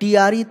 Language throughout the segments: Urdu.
TRE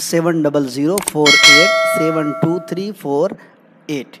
7004872348।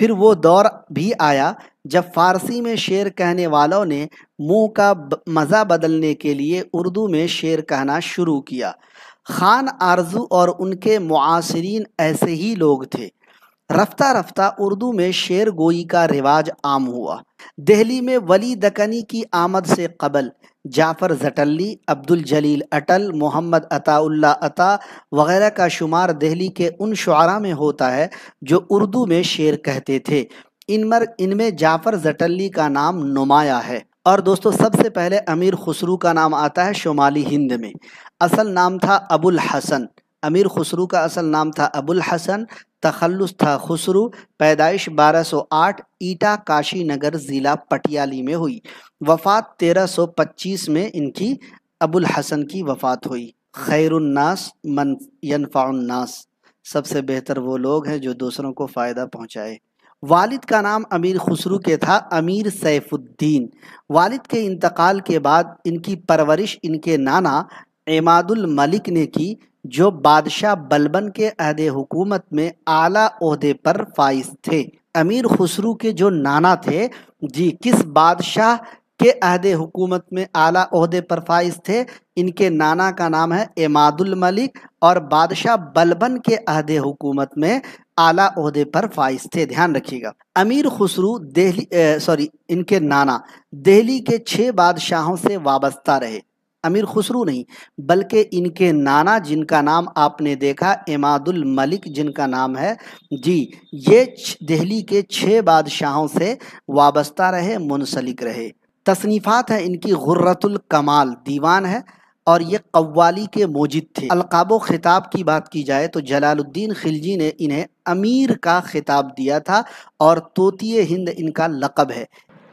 پھر وہ دور بھی آیا جب فارسی میں شعر کہنے والوں نے منہ کا مزہ بدلنے کے لیے اردو میں شعر کہنا شروع کیا۔ خان آرزو اور ان کے معاصرین ایسے ہی لوگ تھے۔ رفتہ رفتہ اردو میں شعر گوئی کا رواج عام ہوا۔ دہلی میں ولی دکنی کی آمد سے قبل جعفر زٹلی، عبد الجلیل اٹل، محمد عطا اللہ عطا وغیرہ کا شمار دہلی کے ان شعراء میں ہوتا ہے جو اردو میں شعر کہتے تھے۔ ان میں جعفر زٹلی کا نام نمایاں ہے۔ اور دوستو سب سے پہلے امیر خسرو کا نام آتا ہے شمالی ہند میں۔ اصل نام تھا ابو الحسن۔ امیر خسرو کا اصل نام تھا ابو الحسن، تخلص تھا خسرو۔ پیدائش 1208 ایٹا کاشی نگر ضلع پٹیالی میں ہوئی۔ وفات 1325 میں ان کی ابو الحسن کی وفات ہوئی۔ خیر الناس من ینفع الناس، سب سے بہتر وہ لوگ ہیں جو دوسروں کو فائدہ پہنچائے۔ والد کا نام امیر خسرو کے تھا امیر سیف الدین۔ والد کے انتقال کے بعد ان کی پرورش ان کے نانا عماد الملک نے کی، جو بادشاہ بلبن کے عہد حکومت میں اعلیٰ عہدے پر فائز تھے۔ امیر خسرو کے جو نانا تھے کس بادشاہ کے عہد حکومت میں اعلیٰ عہدے پر فائز تھے؟ ان کے نانا کا نام ہے عماد الملک، اور بادشاہ بلبن کے عہد حکومت میں اعلیٰ عہدے پر فائز تھے۔ دھیان رکھیے گا، امیر خسرو ان کے نانا دہلی کے 6 بادشاہوں سے وابستہ رہے۔ امیر خسرو نہیں بلکہ ان کے نانا جن کا نام آپ نے دیکھا عماد الملک، جن کا نام ہے یہ دہلی کے 6 بادشاہوں سے وابستہ رہے، منسلک رہے۔ تصنیفات ہیں ان کی غرۃ الکمال دیوان ہے، اور یہ قوالی کے موجد تھے۔ القاب و خطاب کی بات کی جائے تو جلال الدین خلجی نے انہیں امیر کا خطاب دیا تھا، اور طوطی ہند ان کا لقب ہے۔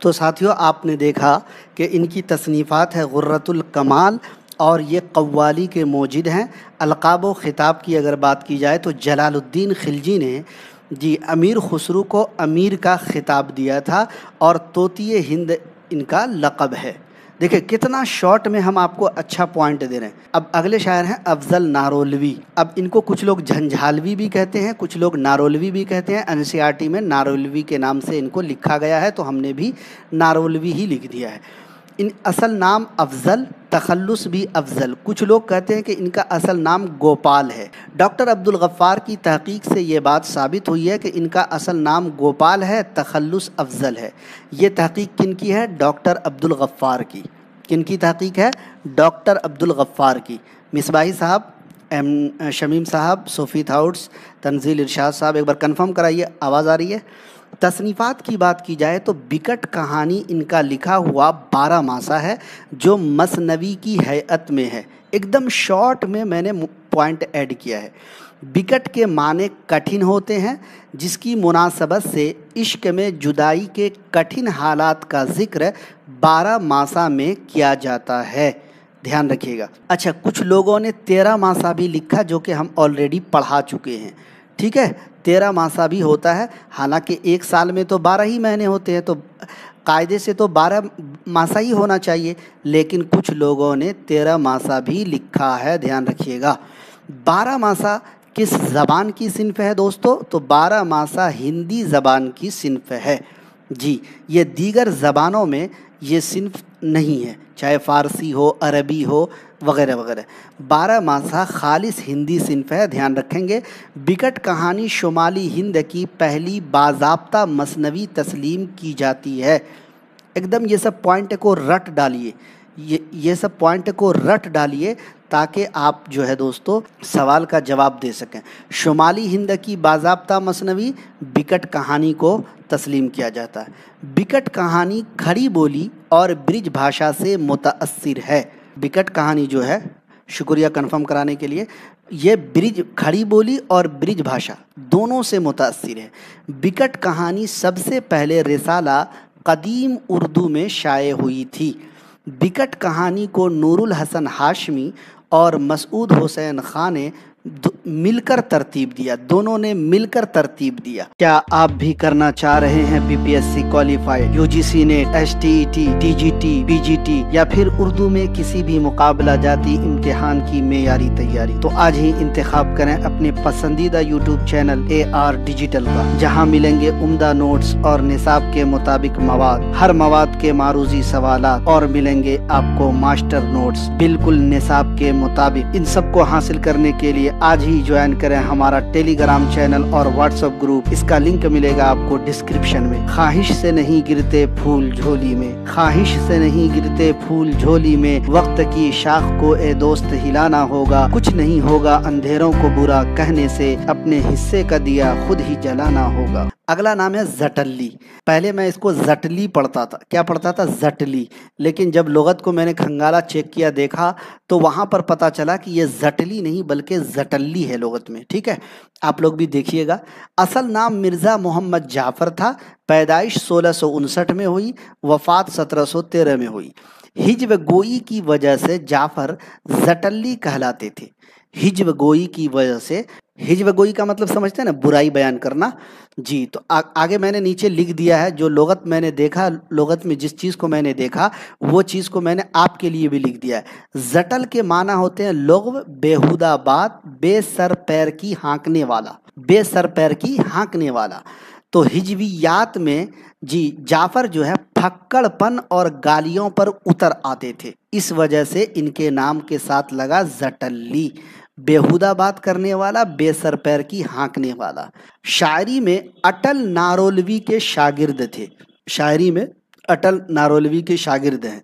تو ساتھیوں آپ نے دیکھا کہ ان کی تصنیفات ہے غرۃ الکمال، اور یہ قوالی کے موجد ہیں۔ القاب و خطاب کی اگر بات کی جائے تو جلال الدین خلجی نے امیر خسرو کو امیر کا خطاب دیا تھا، اور طوطی ہند ان کا لقب ہے۔ دیکھیں کتنا شارٹ میں ہم آپ کو اچھا پوائنٹ دے رہے ہیں۔ اب اگلے شاعر ہیں افضل نارولوی۔ اب ان کو کچھ لوگ جھنجھالوی بھی کہتے ہیں، کچھ لوگ نارولوی بھی کہتے ہیں۔ NCERT میں نارولوی کے نام سے ان کو لکھا گیا ہے، تو ہم نے بھی نارولوی ہی لکھ دیا ہے۔ ان اصل نام افضل، تخلص بھی افضل۔ کچھ لوگ کہتے ہیں کہ ان کا اصل نام گوپال ہے۔ ڈاکٹر عبد الغفار کی تحقیق سے یہ بات ثابت ہوئی ہے کہ ان کا اصل نام گوپال ہے، تخلص افضل ہے۔ یہ تحقیق کن کی ہے؟ ڈاکٹر عبد الغفار کی۔ کن کی تحقیق ہے؟ ڈاکٹر عبد الغفار کی۔ مصباحی صاحب، شمیم صاحب، صوفی تھاؤٹس، تنزیل ارشاد صاحب ایک بار کنفرم کرائیے آواز آ رہی ہے؟ تصنیفات کی بات کی جائے تو بکٹ کہانی ان کا لکھا ہوا 12 ماسہ ہے، جو مثنوی کی ہیئت میں ہے۔ ایک دم شارٹ میں نے پوائنٹ ایڈ کیا ہے۔ بکٹ کے معنی کٹھن ہوتے ہیں، جس کی مناسبت سے عشق میں جدائی کے کٹھن حالات کا ذکر 12 ماسہ میں کیا جاتا ہے۔ دھیان رکھیے گا۔ اچھا، کچھ لوگوں نے 13 ماسہ بھی لکھا، جو کہ ہم آلریڈی پڑھا چکے ہیں۔ ٹھیک ہے، 13 ماسہ بھی ہوتا ہے، حالانکہ ایک سال میں تو 12 ہی مہینے ہوتے ہیں، تو قاعدے سے تو 12 ماسہ ہی ہونا چاہیے، لیکن کچھ لوگوں نے 13 ماسہ بھی لکھا ہے۔ دھیان رکھیے گا۔ 12 ماسہ کس زبان کی صنف ہے دوستو؟ تو 12 ماسہ ہندی زبان کی صنف ہے۔ یہ دیگر زبانوں میں یہ صنف نہیں ہے، چاہے فارسی ہو، عربی ہو، وغیرہ وغیرہ۔ 12 ماسہ خالص ہندی صنف ہے، دھیان رکھیں گے۔ بکٹ کہانی شمالی ہند کی پہلی باضابطہ مثنوی تسلیم کی جاتی ہے۔ ایک دم یہ سب پوائنٹ کو رٹ ڈالیے، یہ سب پوائنٹ کو رٹ ڈالیے، تاکہ آپ جو ہے دوستو سوال کا جواب دے سکیں۔ شمالی ہند کی باضابطہ مثنوی بکٹ کہانی کو تسلیم کیا جاتا ہے۔ بکٹ کہانی کھڑی بولی اور برج بھاشا سے متاثر ہے۔ بکٹ کہانی جو ہے، شکریہ کنفرم کرانے کے لیے، یہ کھڑی بولی اور برج بھاشا دونوں سے متاثر ہے۔ بکٹ کہانی سب سے پہلے رسالہ قدیم اردو میں شائع ہوئی تھی۔ بکٹ کہانی کو نور الحسن ہاشمی اور مسعود حسین خان نے مل کر ترتیب دیا، دونوں نے مل کر ترتیب دیا۔ کیا آپ بھی کرنا چاہ رہے ہیں BPSC qualified, UGC net, STET، DGT، BGT یا پھر اردو میں کسی بھی مقابلہ جاتی امتحان کی معیاری تیاری؟ تو آج ہی انتخاب کریں اپنے پسندیدہ YouTube چینل AR ڈیجیٹل کا، جہاں ملیں گے عمدہ نوٹس اور نصاب کے مطابق مواد، ہر مواد کے معروضی سوالات، اور ملیں گے آپ کو ماسٹر نوٹس بالکل نصاب کے مطابق۔ ان سب کو حاصل کرنے کے لیے آج ہی جوائن کریں ہمارا ٹیلی گرام چینل اور واٹس ایپ گروپ، اس کا لنک ملے گا آپ کو ڈسکرپشن میں۔ خواہش سے نہیں گرتے پھول جھولی میں، خواہش سے نہیں گرتے پھول جھولی میں، وقت کی شاخ کو اے دوست ہلانا ہوگا، کچھ نہیں ہوگا اندھیروں کو برا کہنے سے، اپنے حصے کا دیا خود ہی جلانا ہوگا۔ اگلا نام ہے زٹلی۔ پہلے میں اس کو زٹلی پڑھتا تھا، کیا پڑھتا تھا؟ زٹلی، لیکن جب لغت کو میں نے کھنگالا چیک کیا دیکھا تو وہاں پر پتا چلا کہ یہ زٹلی نہیں بلکہ زٹلی ہے لغت میں، ٹھیک ہے؟ آپ لوگ بھی دیکھیے گا۔ اصل نام مرزا محمد جعفر تھا، پیدائش 1659 میں ہوئی، وفات 1713 میں ہوئی۔ ہجو گوئی کی وجہ سے جعفر زٹلی کہلاتے تھے۔ ہجو گوئی کی وجہ سے، ہجو گوئی کا مطلب سمجھتے ہیں نا، برائی بیان کرنا۔ جی تو آگے میں نے نیچے لکھ دیا ہے جو لغت میں نے دیکھا، لغت میں جس چیز کو میں نے دیکھا وہ چیز کو میں نے آپ کے لیے بھی لکھ دیا ہے۔ زٹل کے معنی ہوتے ہیں لغو، بیہودہ بات، بے سر پیر کی ہانکنے والا، بے سر پیر کی ہانکنے والا۔ تو ہجویات میں جی جعفر جو ہے پھکڑ پن اور گالیوں پر اتر آتے تھے، اس وجہ سے ان کے نام کے ساتھ لگا زٹلی، بیہودہ بات کرنے والا، بے سر پیر کی ہانکنے والا۔ شاعری میں اٹل نارولوی کے شاگرد تھے، شاعری میں اٹل نارولوی کے شاگرد ہیں۔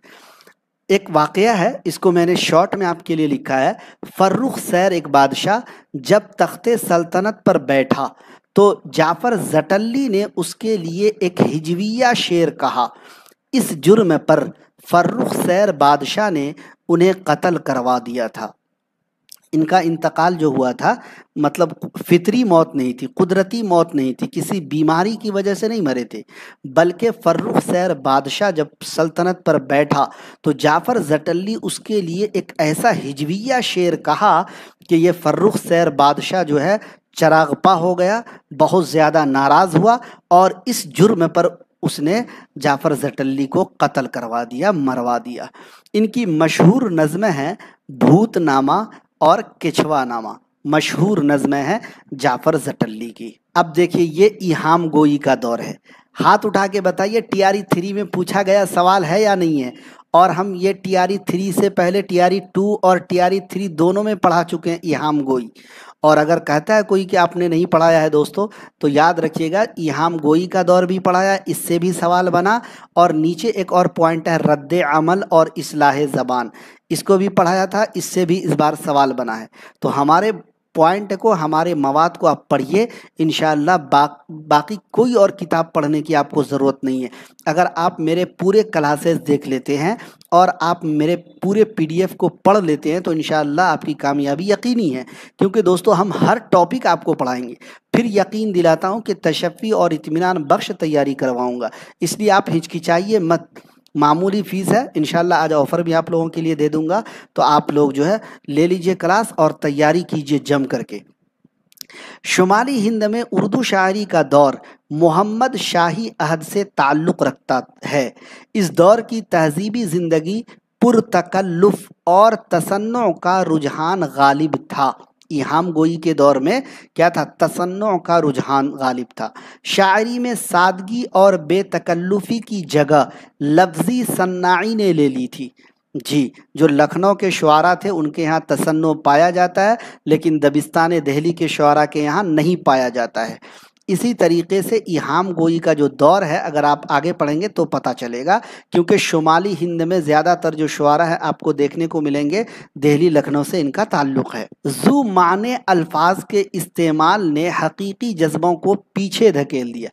ایک واقعہ ہے، اس کو میں نے شارٹ میں آپ کے لیے لکھا ہے۔ فرخ سیر ایک بادشاہ جب تخت سلطنت پر بیٹھا تو جعفر زٹلی نے اس کے لیے ایک ہجویہ شعر کہا۔ اس جرم پر فرخ سیر بادشاہ نے انہیں قتل کروا دیا تھا۔ ان کا انتقال جو ہوا تھا مطلب فطری موت نہیں تھی، قدرتی موت نہیں تھی، کسی بیماری کی وجہ سے نہیں مرے تھے، بلکہ فرخ سیر بادشاہ جب سلطنت پر بیٹھا تو جعفر زٹلی اس کے لیے ایک ایسا ہجویہ شعر کہا کہ یہ فرخ سیر بادشاہ جو ہے چراغ پا ہو گیا، بہت زیادہ ناراض ہوا اور اس جرم پر اس نے جعفر زٹلی کو قتل کروا دیا، مروا دیا۔ ان کی مشہور نظمیں ہیں بھوت نامہ اور کچھوا نامہ، مشہور نظمیں ہیں جعفر زٹلی کی۔ اب دیکھیے یہ ایہام گوئی کا دور ہے، ہاتھ اٹھا کے بتائیے TRE 3 میں پوچھا گیا سوال ہے یا نہیں ہے؟ اور ہم یہ TRE 3 سے پہلے TRE 2 اور TRE 3 دونوں میں پڑھا چکے ہیں ایہام گوئی۔ اور اگر کہتا ہے کوئی کہ آپ نے نہیں پڑھایا ہے دوستو تو یاد رکھیے گا ایہام گوئی کا دور بھی پڑھایا، اس سے بھی سوال بنا، اور نیچے ایک اور پوائنٹ ہے رد عمل اور اصلاح زبان، اس کو بھی پڑھایا تھا، اس سے بھی اس بار سوال بنا ہے۔ تو ہمارے پوائنٹ کو، ہمارے مواد کو آپ پڑھیے انشاءاللہ، باقی کوئی اور کتاب پڑھنے کی آپ کو ضرورت نہیں ہے۔ اگر آپ میرے پورے کلاسز دیکھ لیتے ہیں اور آپ میرے پورے PDF کو پڑھ لیتے ہیں تو انشاءاللہ آپ کی کامیابی یقینی ہے، کیونکہ دوستو ہم ہر ٹاپک آپ کو پڑھائیں گے۔ پھر یقین دلاتا ہوں کہ تشفی اور اطمینان بخش تیاری کرواؤں گا، اس لیے آپ ہچکچائیے مت، معمولی فیس ہے، انشاءاللہ آج آفر بھی آپ لوگوں کے لیے دے دوں گا، تو آپ لوگ جو ہے لے لیجئے کلاس اور تیاری کیجئے جم کر کے۔ شمالی ہند میں اردو شاعری کا دور محمد شاہی عہد سے تعلق رکھتا ہے۔ اس دور کی تہذیبی زندگی پرتکلف اور تصنع کا رجحان غالب تھا۔ ایہام گوئی کے دور میں کیا تھا؟ تصنع کا رجحان غالب تھا۔ شاعری میں سادگی اور بے تکلفی کی جگہ لفظی صناعی نے لے لی تھی۔ جی جو لکھنؤ کے شعراء تھے ان کے یہاں تصنع پایا جاتا ہے، لیکن دبستان دہلی کے شعراء کے یہاں نہیں پایا جاتا ہے۔ اسی طریقے سے ایہام گوئی کا جو دور ہے اگر آپ آگے پڑھیں گے تو پتہ چلے گا، کیونکہ شمالی ہند میں زیادہ تر جو شعراء ہیں آپ کو دیکھنے کو ملیں گے دہلی لکھنؤ سے ان کا تعلق ہے۔ ذو معنی الفاظ کے استعمال نے حقیقی جذبوں کو پیچھے دھکیل دیا۔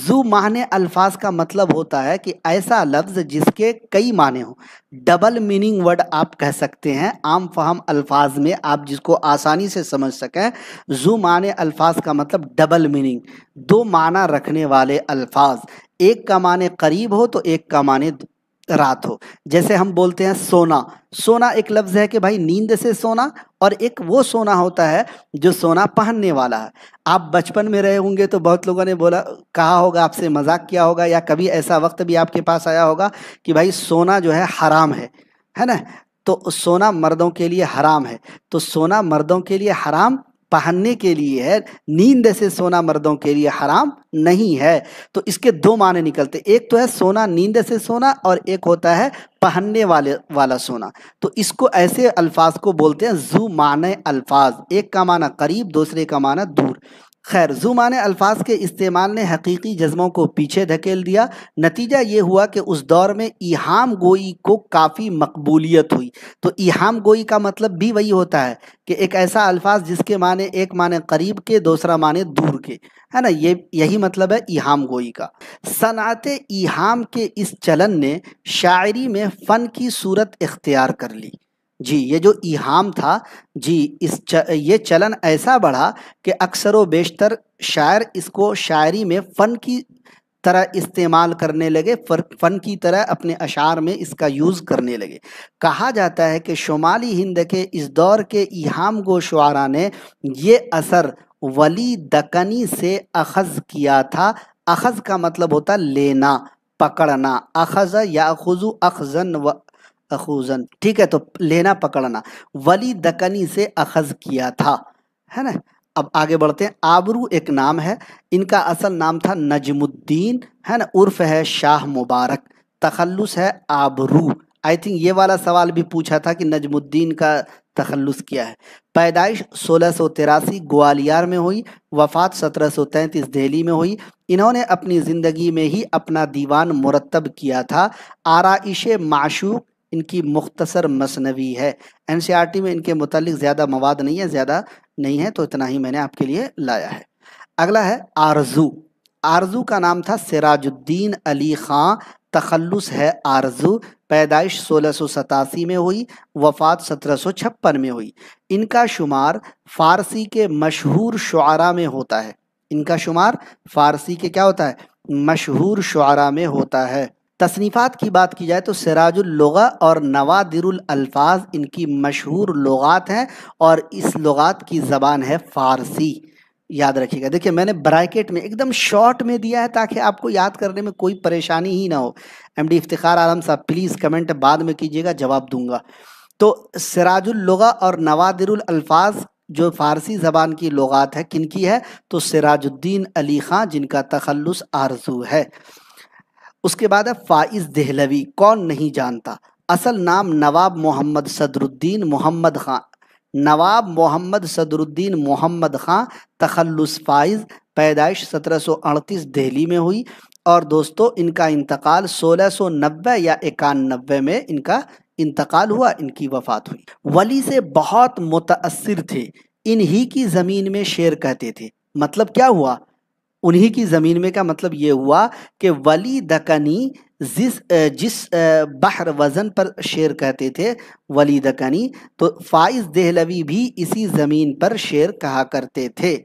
ذو معنی الفاظ کا مطلب ہوتا ہے کہ ایسا لفظ جس کے کئی معنی ہوں، ڈبل میننگ ورڈ آپ کہہ سکتے ہیں، عام فہم الفاظ میں آپ جس کو آسانی سے سمجھ سکیں۔ ذو معنی الفاظ کا مطلب ڈبل میننگ، دو معنی رکھنے والے الفاظ، ایک کا معنی قریب ہو تو ایک کا معنی رات ہو. جیسے ہم بولتے ہیں سونا. سونا ایک لفظ ہے کہ بھائی نیند سے سونا، اور ایک وہ سونا ہوتا ہے جو سونا پہننے والا ہے. آپ بچپن میں رہے ہوں گے تو بہت لوگوں نے کہا ہوگا، آپ سے مذاق کیا ہوگا، یا کبھی ایسا وقت بھی آپ کے پاس آیا ہوگا کہ بھائی سونا جو ہے حرام ہے نا. تو سونا مردوں کے لیے حرام ہے. تو سونا مردوں کے لیے حرام پہننے کے لیے ہے، نیند سے سونا مردوں کے لیے حرام نہیں ہے. تو اس کے دو معنی نکلتے، ایک تو ہے سونا نیند سے سونا، اور ایک ہوتا ہے پہننے والا سونا. تو اس کو ایسے الفاظ کو بولتے ہیں ذو معنی الفاظ. ایک کا معنی قریب، دوسرے کا معنی دور. خیر، ذو معنی الفاظ کے استعمال نے حقیقی جذبوں کو پیچھے دھکیل دیا. نتیجہ یہ ہوا کہ اس دور میں ایہام گوئی کو کافی مقبولیت ہوئی. تو ایہام گوئی کا مطلب بھی وہی ہوتا ہے کہ ایک ایسا الفاظ جس کے معنی ایک معنی قریب کے، دوسرا معنی دور کے، ہے نا. یہی مطلب ہے ایہام گوئی کا. صنعت ایہام کے اس چلن نے شاعری میں فن کی صورت اختیار کر لی. جی، یہ جو ایہام تھا، جی یہ چلن ایسا بڑھا کہ اکثر و بیشتر شاعر اس کو شاعری میں فن کی طرح استعمال کرنے لگے، فن کی طرح اپنے اشعار میں اس کا یوز کرنے لگے. کہا جاتا ہے کہ شمالی ہند کے اس دور کے ایہام گو شعراء نے یہ اثر ولی دکنی سے اخذ کیا تھا. اخذ کا مطلب ہوتا لینا، پکڑنا. اخذ یاخذ اخذن و اخوذن، ٹھیک ہے، تو لینا پکڑنا. ولی دکنی سے اخذ کیا تھا، ہے نا. اب آگے بڑھتے ہیں. آبرو ایک نام ہے، ان کا اصل نام تھا نجم الدین، ہے نا. عرف ہے شاہ مبارک، تخلص ہے آبرو. آئی تھنک یہ والا سوال بھی پوچھا تھا کہ نجم الدین کا تخلص کیا ہے. پیدائش 1683 گوالیار میں ہوئی، وفات 1733 دہلی میں ہوئی. انہوں نے اپنی زندگی میں ہی اپنا دیوان مرتب کیا تھا. آرائش معشوق ان کی مختصر مثنوی ہے. این سی آر ٹی میں ان کے متعلق زیادہ مواد نہیں ہے، تو اتنا ہی میں نے آپ کے لیے لایا ہے. اگلا ہے آرزو. آرزو کا نام تھا سراج الدین علی خان، تخلص ہے آرزو. پیدائش 1687 میں ہوئی، وفات 1756 میں ہوئی. ان کا شمار فارسی کے مشہور شعراء میں ہوتا ہے. ان کا شمار فارسی کے کیا ہوتا ہے؟ مشہور شعراء میں ہوتا ہے. تصنیفات کی بات کی جائے تو سراج اللغہ اور نوادر الالفاظ ان کی مشہور لغات ہیں، اور اس لغات کی زبان ہے فارسی. یاد رکھیے گا. دیکھیے میں نے برائیکٹ میں ایک دم شارٹ میں دیا ہے تاکہ آپ کو یاد کرنے میں کوئی پریشانی ہی نہ ہو. ایم ڈی افتخار عالم صاحب پلیز کمنٹ بعد میں کیجیے گا، جواب دوں گا. تو سراج اللغہ اور نوادر الالفاظ جو فارسی زبان کی لغات ہے، کن کی ہے؟ تو سراج الدین علی خان، جن کا تخلص آرزو ہے. اس کے بعد ہے فائز دہلوی. کون نہیں جانتا؟ اصل نام نواب محمد صدر الدین محمد خان. نواب محمد صدر الدین محمد خان، تخلص فائز. پیدائش 1738 دہلی میں ہوئی، اور دوستو ان کا انتقال 1690 یا 91 میں ان کا انتقال ہوا، ان کی وفات ہوئی. ولی سے بہت متاثر تھے. انہی کی زمین میں شعر کہتے تھے. مطلب کیا ہوا؟ انہی کی زمین میں کا مطلب یہ ہوا کہ ولی دکنی جس بحر وزن پر شعر کہتے تھے، ولی دکنی، تو فائز دہلوی بھی اسی زمین پر شعر کہا کرتے تھے.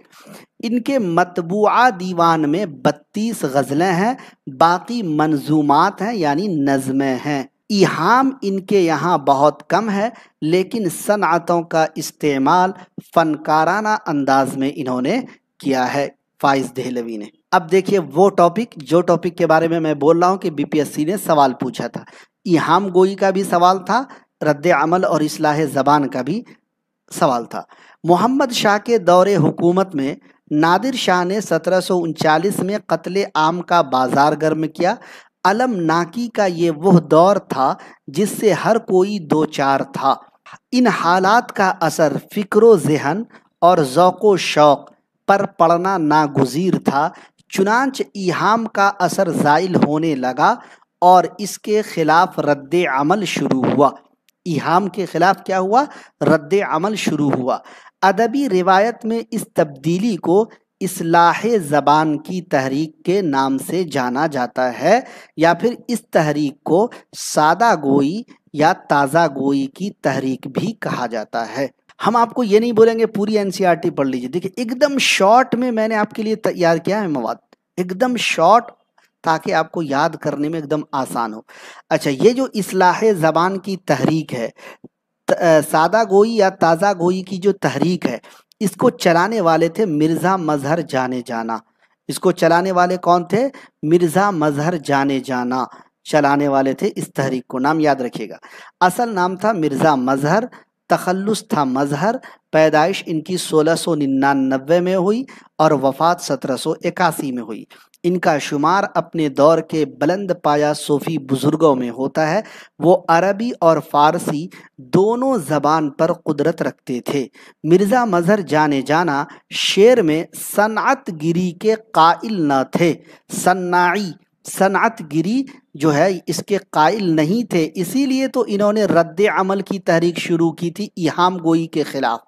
ان کے مطبوعہ دیوان میں 32 غزلیں ہیں، باقی منظومات ہیں یعنی نظمیں ہیں. ایہام ان کے یہاں بہت کم ہے، لیکن صنعتوں کا استعمال فنکارانہ انداز میں انہوں نے کیا ہے فائز دہلوی نے. اب دیکھیے وہ ٹاپک جو ٹاپک کے بارے میں بول رہا ہوں کہ بی پی ایس سی نے سوال پوچھا تھا. ایہام گوئی کا بھی سوال تھا، رد عمل اور اصلاح زبان کا بھی سوال تھا. محمد شاہ کے دور حکومت میں نادر شاہ نے 1739 میں قتل عام کا بازار گرم کیا. علم ناکی کا یہ وہ دور تھا جس سے ہر کوئی دو چار تھا. ان حالات کا اثر فکر و ذہن اور ذوق و شوق پر پڑنا ناگزیر تھا. چنانچہ ایہام کا اثر زائل ہونے لگا اور اس کے خلاف رد عمل شروع ہوا. ایہام کے خلاف کیا ہوا؟ رد عمل شروع ہوا. ادبی روایت میں اس تبدیلی کو اصلاح زبان کی تحریک کے نام سے جانا جاتا ہے، یا پھر اس تحریک کو سادہ گوئی یا تازہ گوئی کی تحریک بھی کہا جاتا ہے. ہم آپ کو یہ نہیں بولیں گے پوری این سی آر ٹی پڑھ لیجیے. دیکھیے ایک دم شارٹ میں نے آپ کے لیے تیار کیا ہے مواد، ایک دم شارٹ تاکہ آپ کو یاد کرنے میں ایک دم آسان ہو۔ اچھا، یہ جو اصلاح زبان کی تحریک ہے، سادہ گوئی یا تازہ گوئی کی جو تحریک ہے، اس کو چلانے والے تھے مرزا مظہر جانے جانا۔ اس کو چلانے والے کون تھے؟ مرزا مظہر جانے جانا چلانے والے تھے اس تحریک کو۔ نام یاد رکھیے گا، اصل نام تھا مرزا مظہر، تخلص تھا مظہر۔ پیدائش ان کی 1699 میں ہوئی اور وفات 1781 میں ہوئی۔ ان کا شمار اپنے دور کے بلند پایہ صوفی بزرگوں میں ہوتا ہے۔ وہ عربی اور فارسی دونوں زبان پر قدرت رکھتے تھے۔ مرزا مظہر جانے جانا شعر میں صنعت گری کے قائل نہ تھے۔ صنعت گری جو ہے اس کے قائل نہیں تھے، اسی لیے تو انہوں نے رد عمل کی تحریک شروع کی تھی ایہام گوئی کے خلاف۔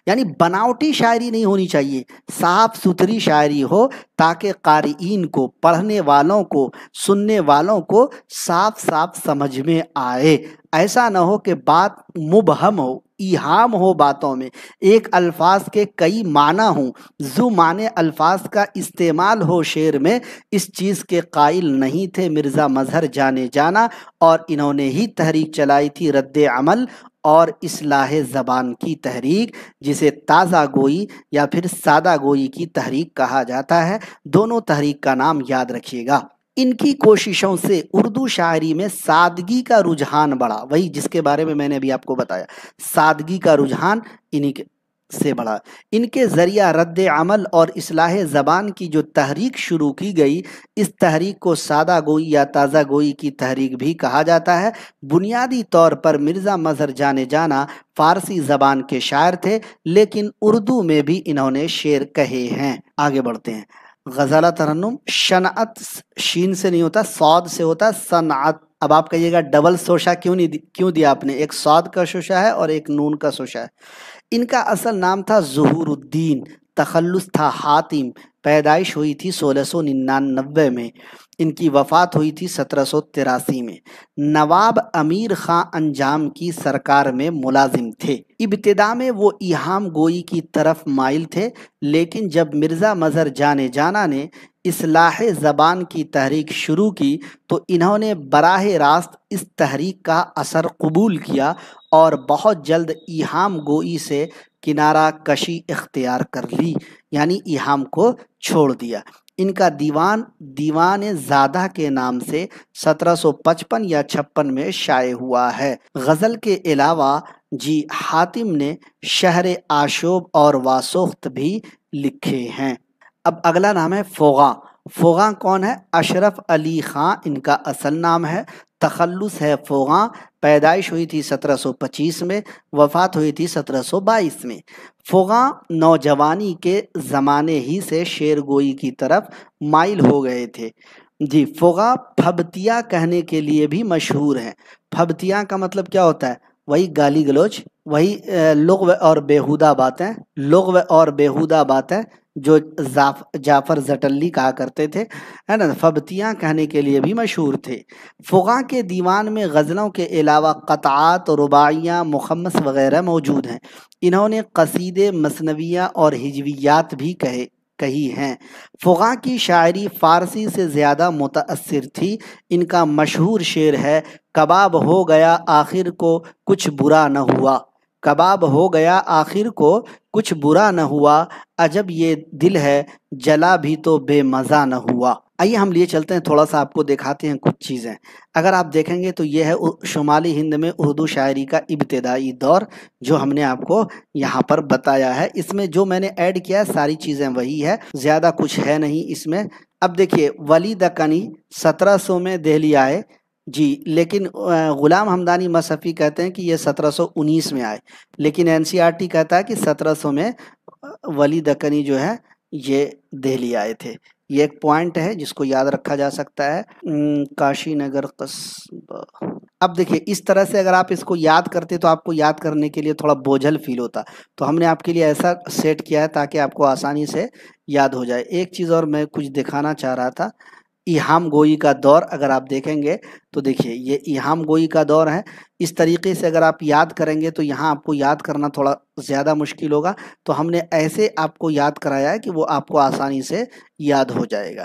یعنی بناوٹی شاعری نہیں ہونی چاہیے، صاف ستھری شاعری ہو تاکہ قارئین کو، پڑھنے والوں کو، سننے والوں کو صاف صاف سمجھ میں آئے۔ ایسا نہ ہو کہ بات مبہم ہو، ایہام ہو باتوں میں، ایک الفاظ کے کئی معنی ہوں، ذو معنی الفاظ کا استعمال ہو شعر میں۔ اس چیز کے قائل نہیں تھے مرزا مظہر جانے جانا، اور انہوں نے ہی تحریک چلائی تھی رد عمل اور اصلاح زبان کی تحریک، جسے تازہ گوئی یا پھر سادہ گوئی کی تحریک کہا جاتا ہے۔ دونوں تحریک کا نام یاد رکھیے گا۔ ان کی کوششوں سے اردو شاعری میں سادگی کا رجحان بڑھا، وہی جس کے بارے میں نے ابھی آپ کو بتایا، سادگی کا رجحان انہی سے بڑھا۔ ان کے ذریعہ رد عمل اور اصلاح زبان کی جو تحریک شروع کی گئی، اس تحریک کو سادہ گوئی یا تازہ گوئی کی تحریک بھی کہا جاتا ہے۔ بنیادی طور پر مرزا مظہر جانے جانا فارسی زبان کے شاعر تھے، لیکن اردو میں بھی انہوں نے شعر کہے ہیں۔ آگے بڑھتے ہیں۔ غزالہ ترنم، شنعت شین سے نہیں ہوتا، صاد سے ہوتا صنعت۔ اب آپ کہیے گا ڈبل سوشا کیوں دیا آپ نے؟ ایک صاد کا شوشا ہے اور ایک نون کا شوشا ہے۔ ان کا اصل نام تھا ظہور الدین، تخلص تھا حاتم۔ پیدائش ہوئی تھی 1699 میں، ان کی وفات ہوئی تھی 1783 میں۔ نواب امیر خان انجام کی سرکار میں ملازم تھے۔ ابتدا میں وہ ایہام گوئی کی طرف مائل تھے، لیکن جب مرزا مظہر جانے جانا نے اصلاح زبان کی تحریک شروع کی تو انہوں نے براہ راست اس تحریک کا اثر قبول کیا اور بہت جلد ایہام گوئی سے کنارہ کشی اختیار کر لی، یعنی ایہام کو چھوڑ دیا۔ ان کا دیوان زادہ کے نام سے 1755 یا 56 میں شائع ہوا ہے۔ غزل کے علاوہ حاتم نے شہر آشوب اور واسوخت بھی لکھے ہیں۔ اب اگلا نام ہے فغاں۔ فغاں کون ہے؟ اشرف علی خان ان کا اصل نام ہے، تخلص ہے فغاں۔ پیدائش ہوئی تھی 1725 میں، وفات ہوئی تھی 1722 میں۔ فغاں نوجوانی کے زمانے ہی سے شعر گوئی کی طرف مائل ہو گئے تھے۔ فغاں پھبتیا کہنے کے لیے بھی مشہور ہیں۔ پھبتیا کا مطلب کیا ہوتا ہے؟ وہی گالی گلوچ، وہی لغو اور بیہودہ باتیں جو جعفر زٹلی کہا کرتے تھے، ہے نا، فبتیاں کہنے کے لیے بھی مشہور تھے۔ فغاں کے دیوان میں غزلوں کے علاوہ قطعات، رباعیاں، مخمس وغیرہ موجود ہیں۔ انہوں نے قصیدے، مثنویاں اور ہجویات بھی کہی ہیں۔ فغاں کی شاعری فارسی سے زیادہ متاثر تھی۔ ان کا مشہور شعر ہے، کباب ہو گیا آخر کو کچھ برا نہ ہوا۔ کباب ہو گیا آخر کو کچھ برا نہ ہوا، عجب یہ دل ہے جلا بھی تو بے مزہ نہ ہوا۔ آئیے ہم لیے چلتے ہیں، تھوڑا سا آپ کو دکھاتے ہیں کچھ چیزیں۔ اگر آپ دیکھیں گے تو یہ ہے شمالی ہند میں اردو شاعری کا ابتدائی دور، جو ہم نے آپ کو یہاں پر بتایا ہے۔ اس میں جو میں نے ایڈ کیا ہے ساری چیزیں وہی ہے، زیادہ کچھ ہے نہیں اس میں۔ اب دیکھیے، ولی دکنی 1700 میں دہلی آئے، لیکن غلام حمدانی مصحفی کہتے ہیں کہ یہ 1719 میں آئے، لیکن NCERT کہتا ہے کہ 1700 میں ولی دکنی جو ہے یہ دہلی آئے تھے۔ یہ ایک پوائنٹ ہے جس کو یاد رکھا جا سکتا ہے، کاشی نگر قصبہ۔ اب دیکھیے، اس طرح سے اگر آپ اس کو یاد کرتے تو آپ کو یاد کرنے کے لیے تھوڑا بوجھل فیل ہوتا، تو ہم نے آپ کے لیے ایسا سیٹ کیا ہے تاکہ آپ کو آسانی سے یاد ہو جائے۔ ایک چیز اور میں کچھ دکھانا چاہ رہا تھا، ایہام گوئی کا دور اگر آپ دیکھیں گے تو دیکھیے یہ ایہام گوئی کا دور ہے۔ اس طریقے سے اگر آپ یاد کریں گے تو یہاں آپ کو یاد کرنا تھوڑا زیادہ مشکل ہوگا، تو ہم نے ایسے آپ کو یاد کرایا ہے کہ وہ آپ کو آسانی سے یاد ہو جائے گا۔